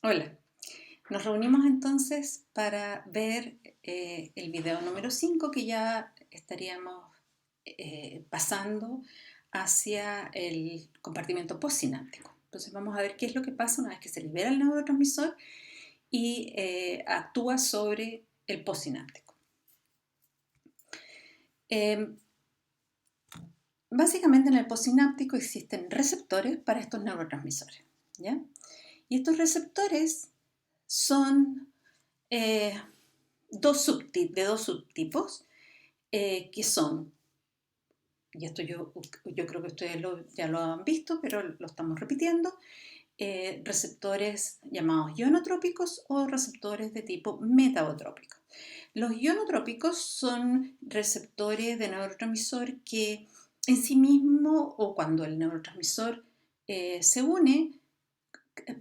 Hola, nos reunimos entonces para ver el video número 5 que ya estaríamos pasando hacia el compartimento postsináptico. Entonces vamos a ver qué es lo que pasa una vez que se libera el neurotransmisor y actúa sobre el postsináptico. Eh, Básicamente en el postsináptico existen receptores para estos neurotransmisores, ¿ya? Y estos receptores son eh, de dos subtipos que son, y esto yo creo que ustedes ya lo han visto, pero lo estamos repitiendo, receptores llamados ionotrópicos o receptores de tipo metabotrópico. Los ionotrópicos son receptores de neurotransmisor que en sí mismo o cuando el neurotransmisor se une,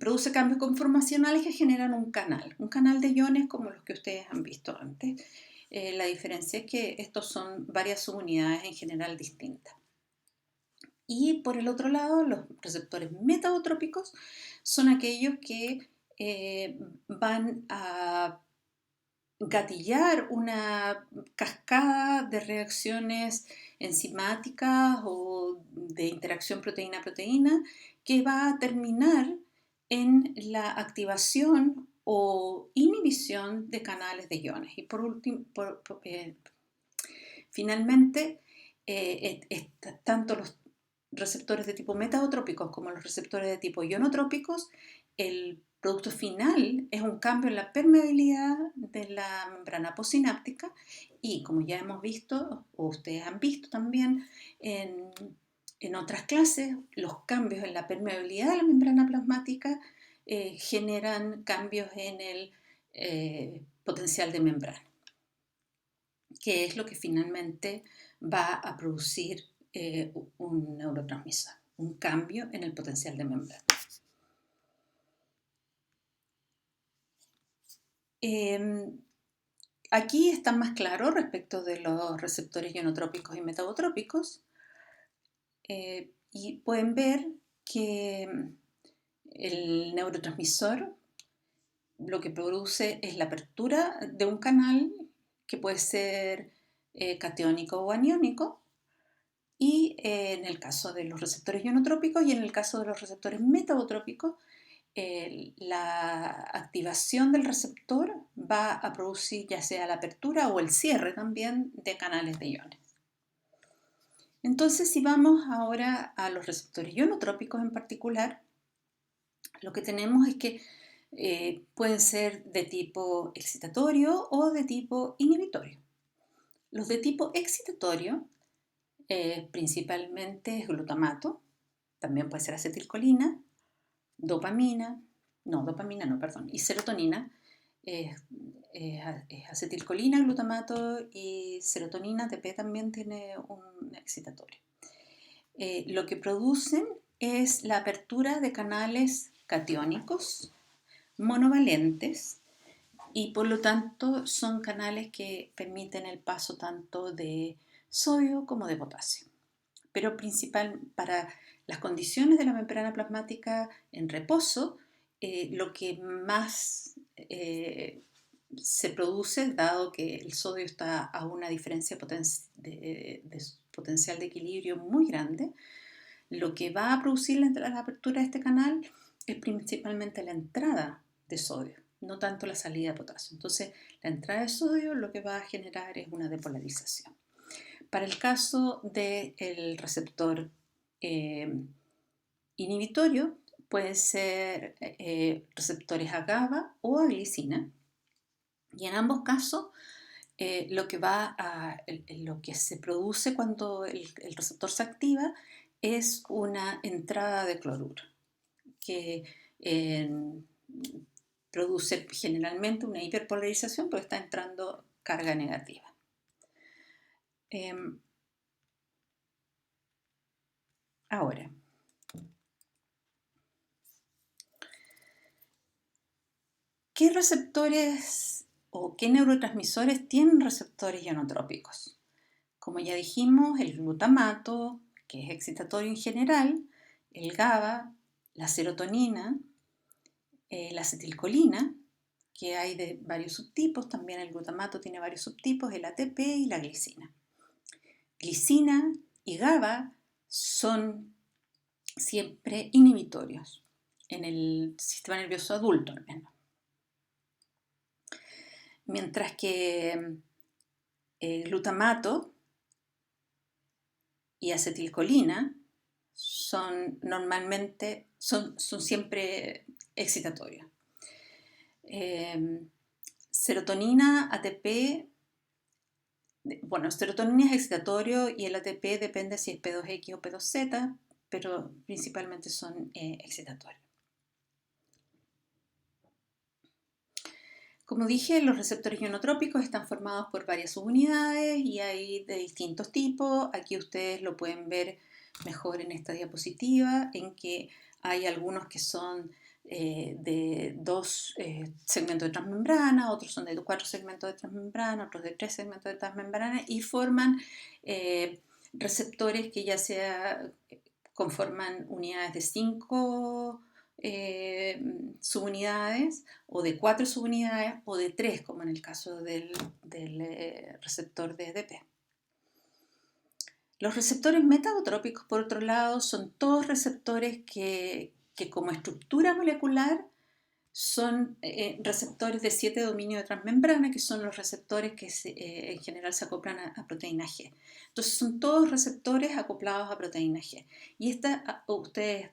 produce cambios conformacionales que generan un canal de iones como los que ustedes han visto antes. La diferencia es que estos son varias subunidades en general distintas. Y por el otro lado, los receptores metabotrópicos son aquellos que van a gatillar una cascada de reacciones enzimáticas o de interacción proteína-proteína que va a terminar en la activación o inhibición de canales de iones. Y por último, finalmente, tanto los receptores de tipo metabotrópicos como los receptores de tipo ionotrópicos, el producto final es un cambio en la permeabilidad de la membrana postsináptica y como ya hemos visto, o ustedes han visto también en otras clases, los cambios en la permeabilidad de la membrana plasmática generan cambios en el potencial de membrana, que es lo que finalmente va a producir un neurotransmisor, un cambio en el potencial de membrana. Aquí está más claro respecto de los receptores ionotrópicos y metabotrópicos y pueden ver que el neurotransmisor lo que produce es la apertura de un canal que puede ser catiónico o aniónico. Y en el caso de los receptores ionotrópicos y en el caso de los receptores metabotrópicos, la activación del receptor va a producir ya sea la apertura o el cierre también de canales de iones. Entonces, si vamos ahora a los receptores ionotrópicos en particular, lo que tenemos es que pueden ser de tipo excitatorio o de tipo inhibitorio. Los de tipo excitatorio principalmente es glutamato, también puede ser acetilcolina, dopamina no, perdón, y serotonina. Es acetilcolina, glutamato y serotonina, ATP también tiene un excitatorio. Lo que producen es la apertura de canales catiónicos monovalentes y por lo tanto son canales que permiten el paso tanto de sodio como de potasio. Pero principal para las condiciones de la membrana plasmática en reposo, lo que más se produce, dado que el sodio está a una diferencia de potencial de equilibrio muy grande, lo que va a producir la apertura de este canal es principalmente la entrada de sodio, no tanto la salida de potasio. Entonces, la entrada de sodio lo que va a generar es una depolarización. Para el caso del receptor inhibitorio, pueden ser receptores a GABA o a glicina, y en ambos casos lo que se produce cuando el receptor se activa es una entrada de cloruro, que eh, produce generalmente una hiperpolarización porque está entrando carga negativa. Ahora, ¿qué receptores o qué neurotransmisores tienen receptores ionotrópicos? Como ya dijimos, el glutamato, que es excitatorio en general, el GABA, la serotonina, la acetilcolina, que hay de varios subtipos, también el glutamato tiene varios subtipos, el ATP y la glicina. Glicina y GABA son siempre inhibitorios en el sistema nervioso adulto al menos. Mientras que glutamato y acetilcolina son siempre excitatorios. Serotonina, ATP, bueno, serotonina es excitatorio y el ATP depende si es P2X o P2Z, pero principalmente son excitatorios. Como dije, los receptores ionotrópicos están formados por varias subunidades y hay de distintos tipos. Aquí ustedes lo pueden ver mejor en esta diapositiva, en que hay algunos que son de 2 segmentos de transmembrana, otros son de 4 segmentos de transmembrana, otros de 3 segmentos de transmembrana y forman receptores que ya sea conforman unidades de 5 subunidades o de 4 subunidades o de 3 como en el caso del receptor de ATP. Los receptores metabotrópicos, por otro lado, son todos receptores que como estructura molecular son receptores de 7 dominios de transmembrana, que son los receptores que en general se acoplan a proteína G. Entonces son todos receptores acoplados a proteína G. Y ustedes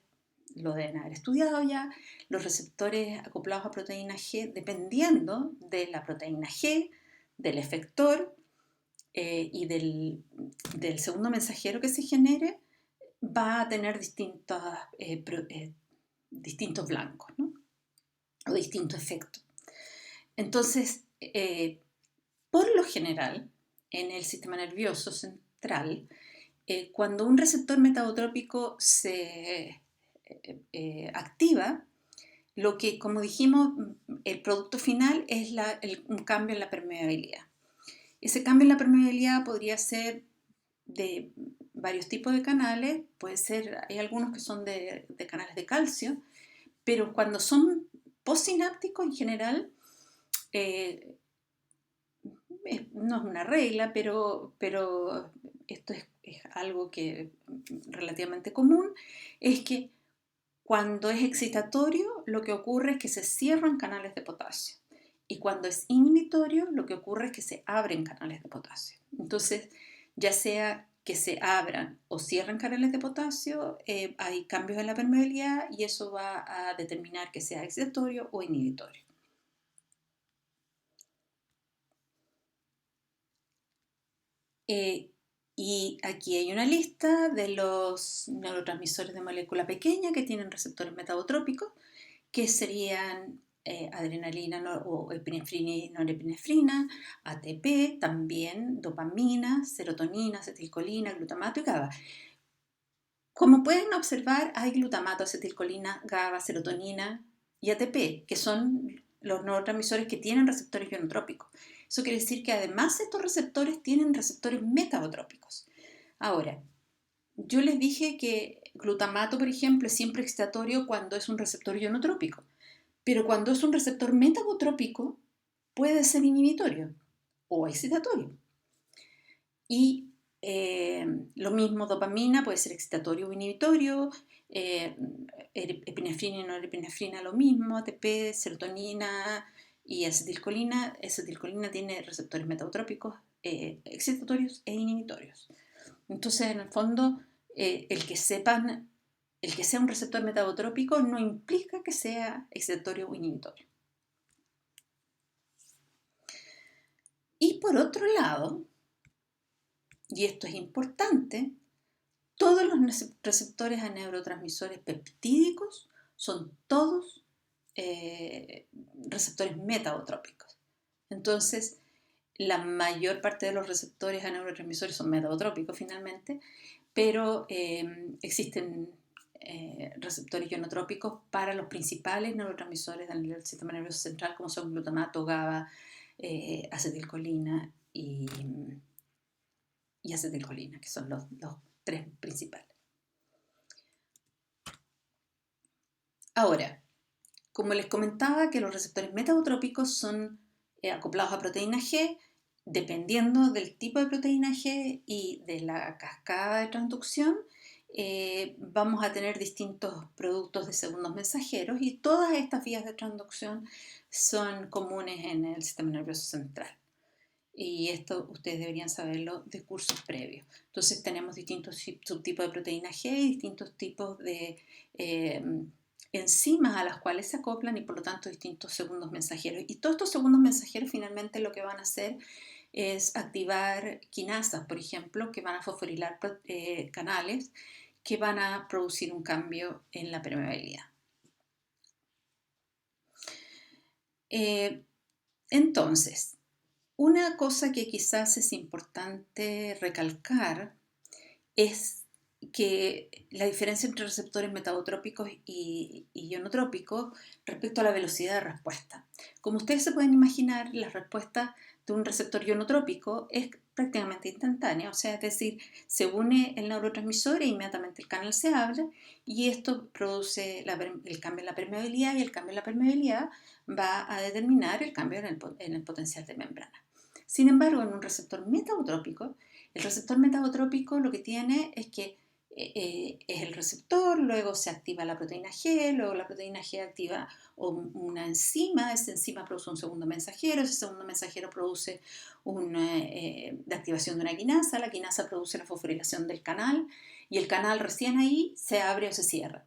lo deben haber estudiado ya, los receptores acoplados a proteína G, dependiendo de la proteína G, del efector y del segundo mensajero que se genere, va a tener distintos blancos, ¿no? O distintos efectos. Entonces, por lo general, en el sistema nervioso central, cuando un receptor metabotrópico se activa, lo que, como dijimos, el producto final es un cambio en la permeabilidad. Ese cambio en la permeabilidad podría ser de varios tipos de canales, hay algunos que son de canales de calcio, pero cuando son postsinápticos en general, no es una regla, pero esto es algo que relativamente común, es que cuando es excitatorio, lo que ocurre es que se cierran canales de potasio. Y cuando es inhibitorio, lo que ocurre es que se abren canales de potasio. Entonces, ya sea que se abran o cierren canales de potasio, hay cambios en la permeabilidad y eso va a determinar que sea excitatorio o inhibitorio. Y aquí hay una lista de los neurotransmisores de molécula pequeña que tienen receptores metabotrópicos, que serían adrenalina o epinefrina y norepinefrina, ATP, también dopamina, serotonina, acetilcolina, glutamato y GABA. Como pueden observar, hay glutamato, acetilcolina, GABA, serotonina y ATP, que son los neurotransmisores que tienen receptores ionotrópicos. Eso quiere decir que además estos receptores tienen receptores metabotrópicos. Ahora, yo les dije que glutamato, por ejemplo, es siempre excitatorio cuando es un receptor ionotrópico, pero cuando es un receptor metabotrópico puede ser inhibitorio o excitatorio. Y lo mismo, dopamina puede ser excitatorio o inhibitorio, epinefrina y norepinefrina lo mismo, ATP, serotonina y acetilcolina. Acetilcolina tiene receptores metabotrópicos, excitatorios e inhibitorios. Entonces, en el fondo, el que sea un receptor metabotrópico no implica que sea excitatorio o inhibitorio. Y por otro lado, y esto es importante, todos los receptores a neurotransmisores peptídicos son todos receptores metabotrópicos. Entonces, la mayor parte de los receptores a neurotransmisores son metabotrópicos finalmente, pero existen receptores ionotrópicos para los principales neurotransmisores del sistema nervioso central, como son glutamato, GABA, acetilcolina y acetilcolina, que son los 3 principales. Ahora, Como les comentaba, que los receptores metabotrópicos son acoplados a proteína G, dependiendo del tipo de proteína G y de la cascada de transducción, vamos a tener distintos productos de segundos mensajeros y todas estas vías de transducción son comunes en el sistema nervioso central. Y esto ustedes deberían saberlo de cursos previos. Entonces tenemos distintos subtipos de proteína G y distintos tipos de enzimas a las cuales se acoplan y por lo tanto distintos segundos mensajeros. Y todos estos segundos mensajeros finalmente lo que van a hacer es activar quinasas, por ejemplo, que van a fosforilar canales que van a producir un cambio en la permeabilidad. Entonces, una cosa que quizás es importante recalcar es que la diferencia entre receptores metabotrópicos y ionotrópicos respecto a la velocidad de respuesta. Como ustedes se pueden imaginar, la respuesta de un receptor ionotrópico es prácticamente instantánea, o sea, es decir, se une el neurotransmisor e inmediatamente el canal se abre y esto produce el cambio en la permeabilidad y el cambio en la permeabilidad va a determinar el cambio en el potencial de membrana. Sin embargo, en un receptor metabotrópico, el receptor metabotrópico lo que tiene es que es el receptor, luego se activa la proteína G, luego la proteína G activa una enzima, esa enzima produce un segundo mensajero, ese segundo mensajero produce la activación de una quinasa, la quinasa produce la fosforilación del canal y el canal recién ahí se abre o se cierra.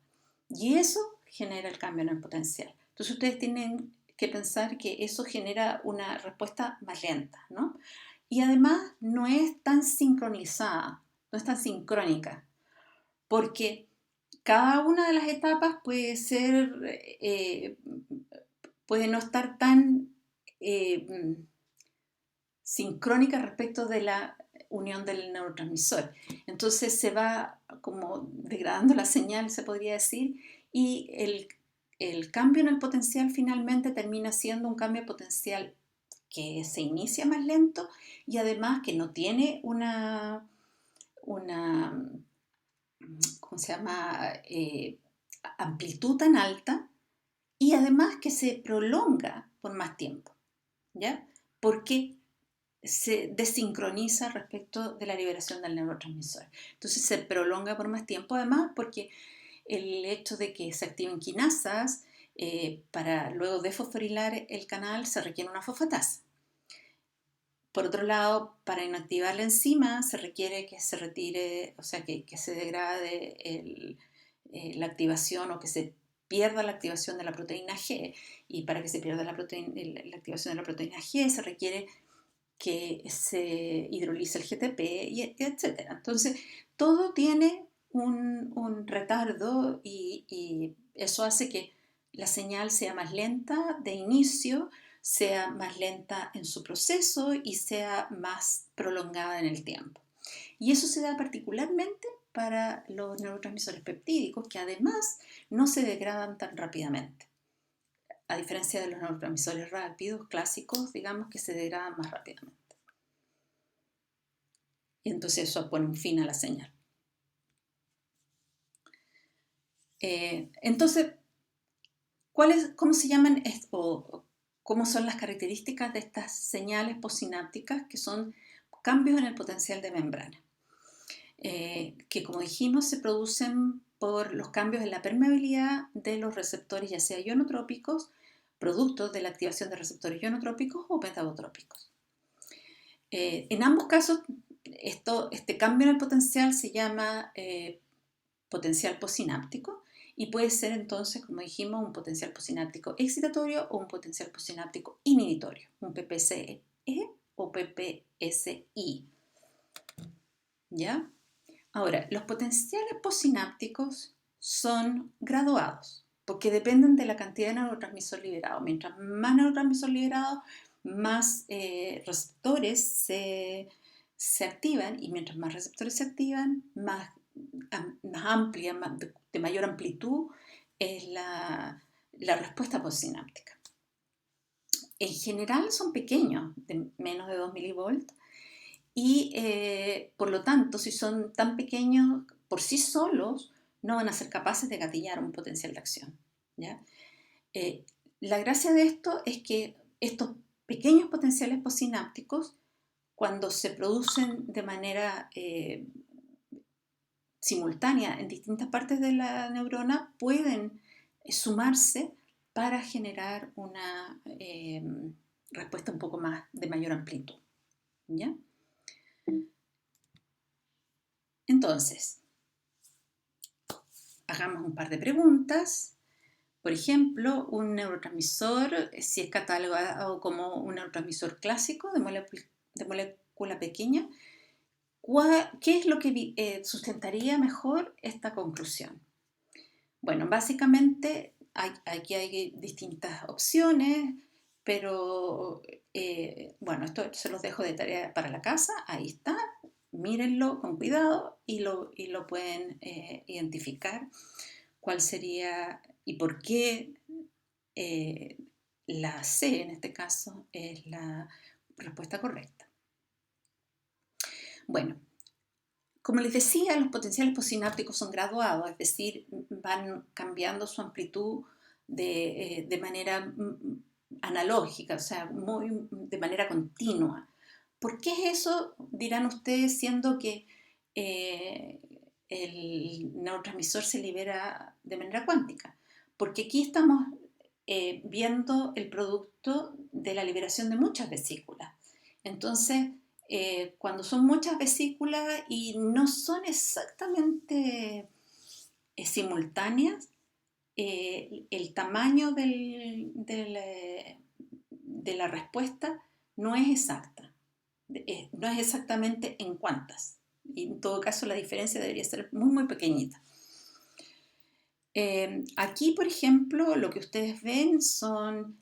Y eso genera el cambio en el potencial. Entonces ustedes tienen que pensar que eso genera una respuesta más lenta, ¿no? Y además no es tan sincronizada, no es tan sincrónica, porque cada una de las etapas puede ser, puede no estar tan sincrónica respecto de la unión del neurotransmisor. Entonces se va como degradando la señal, se podría decir, y el cambio en el potencial finalmente termina siendo un cambio potencial que se inicia más lento y además que no tiene una ¿cómo se llama? Amplitud tan alta y además que se prolonga por más tiempo, ¿ya? Porque se desincroniza respecto de la liberación del neurotransmisor. Entonces se prolonga por más tiempo, además porque el hecho de que se activen quinasas para luego desfosforilar el canal se requiere una fosfatasa. Por otro lado, para inactivar la enzima se requiere que se retire, o sea, que se degrade la activación o que se pierda la activación de la proteína G. Y para que se pierda la activación de la proteína G se requiere que se hidrolice el GTP, etc. Entonces, todo tiene un retardo y eso hace que la señal sea más lenta de inicio, sea más lenta en su proceso y sea más prolongada en el tiempo. Y eso se da particularmente para los neurotransmisores peptídicos, que además no se degradan tan rápidamente, a diferencia de los neurotransmisores rápidos, clásicos, digamos, que se degradan más rápidamente. Y entonces eso pone un fin a la señal. Entonces, ¿cómo se llaman o cómo son las características de estas señales postsinápticas que son cambios en el potencial de membrana? Que como dijimos se producen por los cambios en la permeabilidad de los receptores, ya sea ionotrópicos, productos de la activación de receptores ionotrópicos o metabotrópicos. En ambos casos, este cambio en el potencial se llama potencial postsináptico y puede ser entonces, como dijimos, un potencial postsináptico excitatorio o un potencial postsináptico inhibitorio, un PPCE o PPSI. ¿Ya? Ahora, los potenciales postsinápticos son graduados porque dependen de la cantidad de neurotransmisor liberado. Mientras más neurotransmisor liberado, más receptores se activan y mientras más receptores se activan, más amplia, de mayor amplitud es la respuesta postsináptica. En general son pequeños, de menos de 2 milivolts, y por lo tanto, si son tan pequeños por sí solos, no van a ser capaces de gatillar un potencial de acción, ¿ya? Eh, la gracia de esto es que estos pequeños potenciales postsinápticos, cuando se producen de manera simultánea en distintas partes de la neurona, pueden sumarse para generar una respuesta un poco más de mayor amplitud. ¿Ya? Entonces, hagamos un par de preguntas. Por ejemplo, un neurotransmisor, si es catalogado como un neurotransmisor clásico de molécula pequeña, ¿qué es lo que sustentaría mejor esta conclusión? Bueno, básicamente aquí hay distintas opciones, pero bueno, esto se los dejo de tarea para la casa, ahí está, mírenlo con cuidado y lo pueden identificar cuál sería y por qué eh, la C en este caso es la respuesta correcta. Bueno, como les decía, los potenciales postsinápticos son graduados, es decir, van cambiando su amplitud de manera analógica, o sea, de manera continua. ¿Por qué es eso? Dirán ustedes, siendo que eh, el neurotransmisor se libera de manera cuántica. Porque aquí estamos viendo el producto de la liberación de muchas vesículas. Entonces, cuando son muchas vesículas y no son exactamente simultáneas, el tamaño de la respuesta no es exacta, no es exactamente en cuántas. Y en todo caso la diferencia debería ser muy, muy pequeñita. Aquí, por ejemplo, lo que ustedes ven son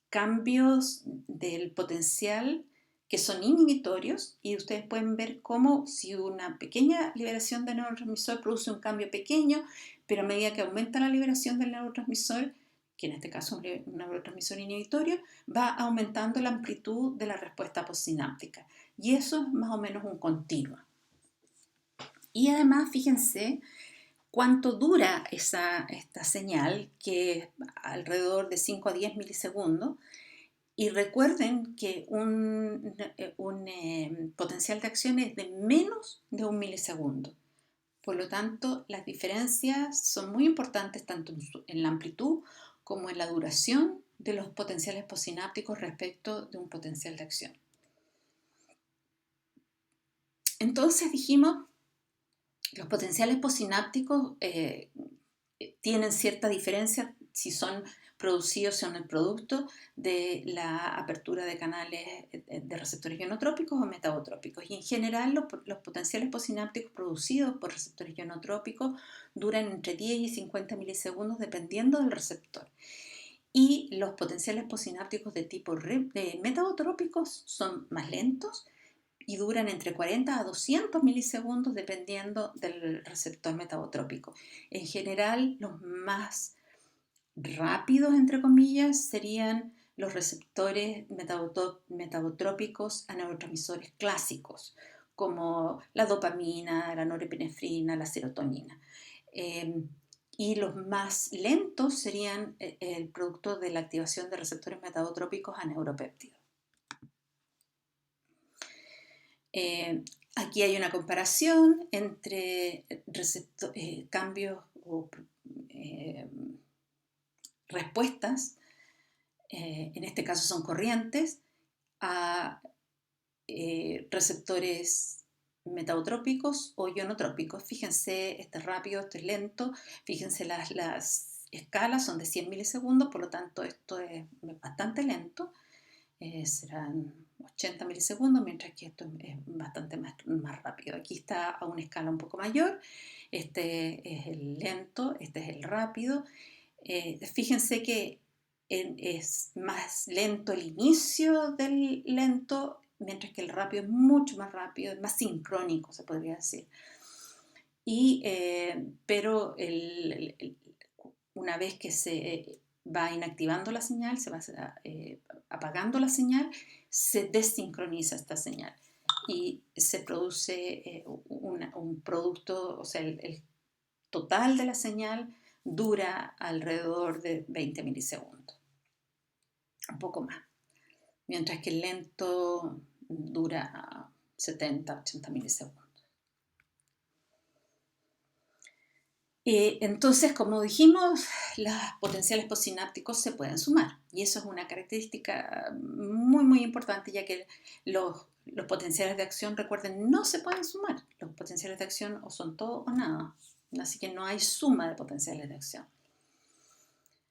cambios del potencial que son inhibitorios y ustedes pueden ver cómo si una pequeña liberación de neurotransmisor produce un cambio pequeño, pero a medida que aumenta la liberación del neurotransmisor, que en este caso es un neurotransmisor inhibitorio, va aumentando la amplitud de la respuesta postsináptica. Y eso es más o menos un continuo. Y además, fíjense cuánto dura esta señal, que es alrededor de 5 a 10 milisegundos. Y recuerden que un potencial de acción es de menos de un milisegundo. Por lo tanto, las diferencias son muy importantes tanto en la amplitud como en la duración de los potenciales postsinápticos respecto de un potencial de acción. Entonces dijimos, los potenciales postsinápticos tienen cierta diferencia si son producidos en el producto de la apertura de canales de receptores ionotrópicos o metabotrópicos. Y en general los potenciales postsinápticos producidos por receptores ionotrópicos duran entre 10 y 50 milisegundos dependiendo del receptor. Y los potenciales postsinápticos de tipo metabotrópicos son más lentos y duran entre 40 a 200 milisegundos dependiendo del receptor metabotrópico. En general, los más rápidos, entre comillas, serían los receptores metabotrópicos a neurotransmisores clásicos, como la dopamina, la norepinefrina, la serotonina. Y los más lentos serían el producto de la activación de receptores metabotrópicos a neuropéptidos. Aquí hay una comparación entre cambios o respuestas, en este caso son corrientes, a receptores metabotrópicos o ionotrópicos. Fíjense, este es rápido, este es lento. Fíjense, las escalas son de 100 milisegundos, por lo tanto esto es bastante lento. Serán 80 milisegundos, mientras que esto es bastante más rápido. Aquí está a una escala un poco mayor. Este es el lento, este es el rápido. Fíjense que es más lento el inicio del lento, mientras que el rápido es mucho más rápido, es más sincrónico, se podría decir. Pero una vez que se va inactivando la señal, se va apagando la señal, se desincroniza esta señal y se produce un producto, o sea, el total de la señal dura alrededor de 20 milisegundos, un poco más, mientras que el lento dura 70, 80 milisegundos. Entonces, como dijimos, los potenciales postsinápticos se pueden sumar y eso es una característica muy, muy importante, ya que los potenciales de acción, recuerden, no se pueden sumar. Los potenciales de acción o son todo o nada, así que no hay suma de potenciales de acción.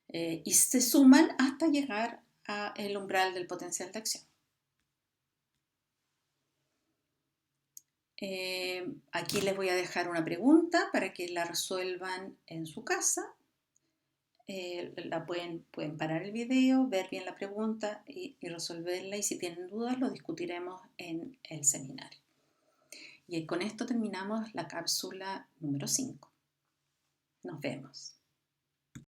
Y se suman hasta llegar al umbral del potencial de acción. Aquí les voy a dejar una pregunta para que la resuelvan en su casa. Pueden parar el video, ver bien la pregunta y resolverla, y si tienen dudas lo discutiremos en el seminario. Y con esto terminamos la cápsula número 5. Nos vemos.